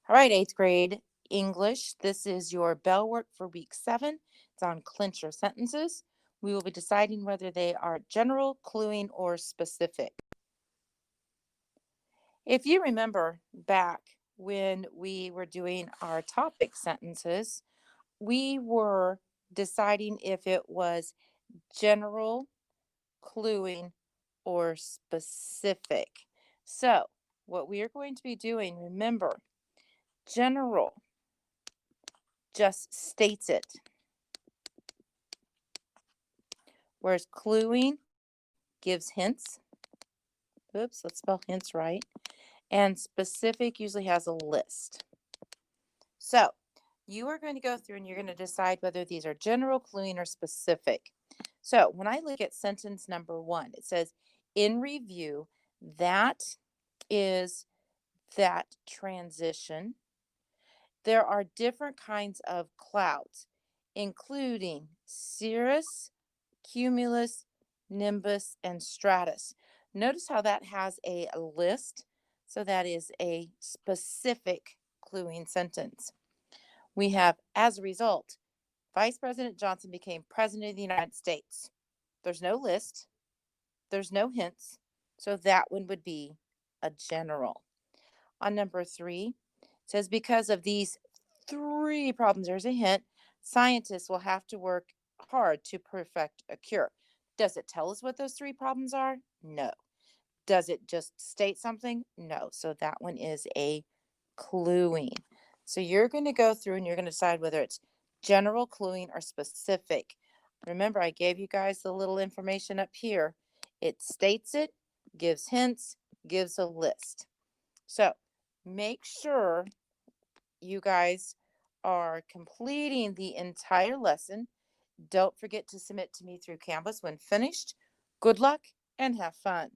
All right, eighth grade English. This is your bell work for week 7. It's on clincher sentences. We will be deciding whether they are general, cluing, or specific. If you remember back when we were doing our topic sentences, we were deciding if it was general, cluing, or specific. So, what we are going to be doing, remember, general just states it, whereas cluing gives hints. Oops, let's spell hints right. And specific usually has a list. So you are going to go through and you're going to decide whether these are general, cluing, or specific. So when I look at sentence number 1, it says, in review, that is that transition. There are different kinds of clouds, including cirrus, cumulus, nimbus, and stratus. Notice how that has a list. So that is a specific cluing sentence. We have, as a result, Vice President Johnson became President of the United States. There's no list, there's no hints. So that one would be a general. On number 3, it says because of these 3 problems, there's a hint, scientists will have to work hard to perfect a cure. Does it tell us what those 3 problems are? No. Does it just state something? No. So that one is a cluing. So you're going to go through and you're going to decide whether it's general, cluing, or specific. Remember, I gave you guys the little information up here. It states it, gives hints, gives a list. So make sure you guys are completing the entire lesson. Don't forget to submit to me through Canvas when finished. Good luck and have fun.